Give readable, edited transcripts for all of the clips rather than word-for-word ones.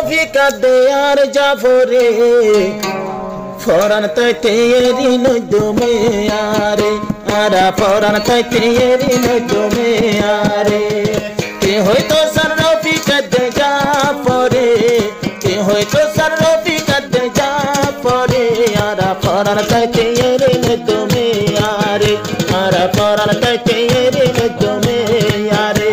রফিকা দে আর জাফরে Ferran তাইতে এরি নদমে আরে আরা Ferran তাইতে এরি নদমে আরে কে হয়তো সার রফিকা দে জাফরে কে হয়তো সার রফিকা দে জাফরে আরা ফরান তাইতে এরি নদমে আরে আরা ফরান তাইতে এরি নদমে আরে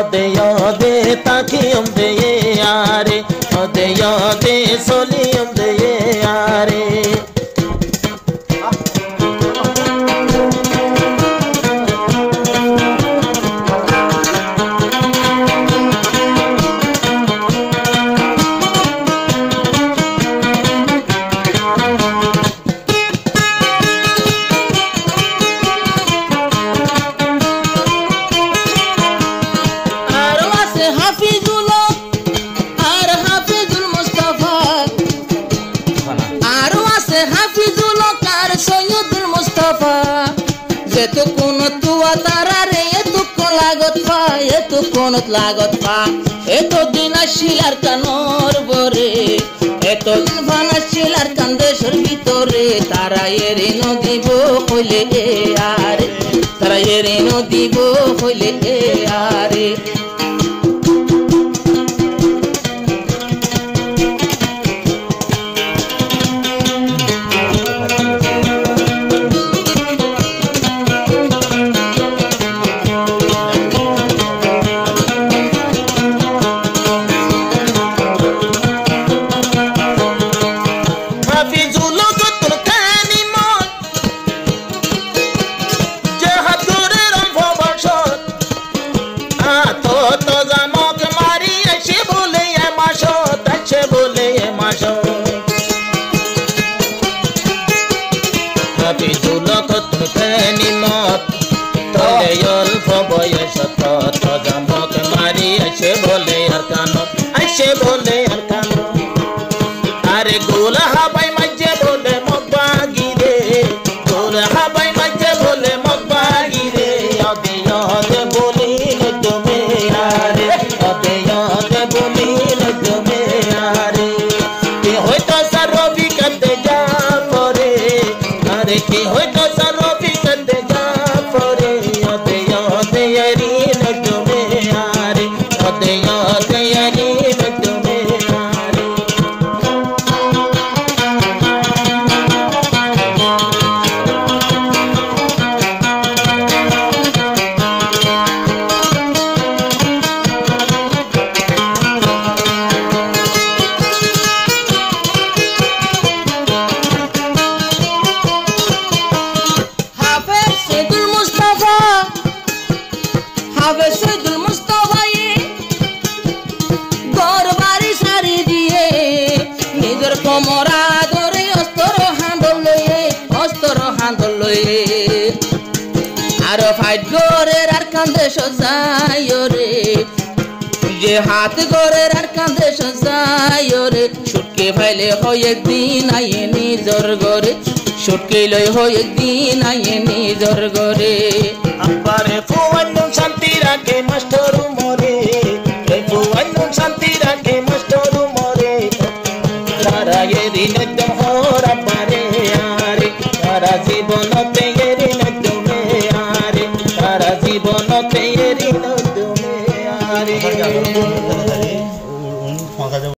Ode ode takiyum de yaare ode ode soliyum de yaare Eto kunut tua tarare eto kolagot pa eto kunut lagot pa eto dina shilar kanor bore eto vana shilar kandeshor bitore tara erino dibo hole are tara erino dibo hole are Are gola habai majje bole mokbagi re gola habai majje bole mokbagi re ode yode boli nodme are ode yode boli nodme are ke hoyto sarobi kande jafore are ke hoyto sarobi kande jafore ode yode yari nodme are ode yode yari nodme Aro fight gorer ar kande shozayore je hath gorer ar kande shozayore shutke phaile hoy ekdin aye nijor gore shutke loy hoy ekdin aye nijor gore appare fuwannun shanti rakhe mastoru more fuwannun shanti rakhe mastoru more tara ye din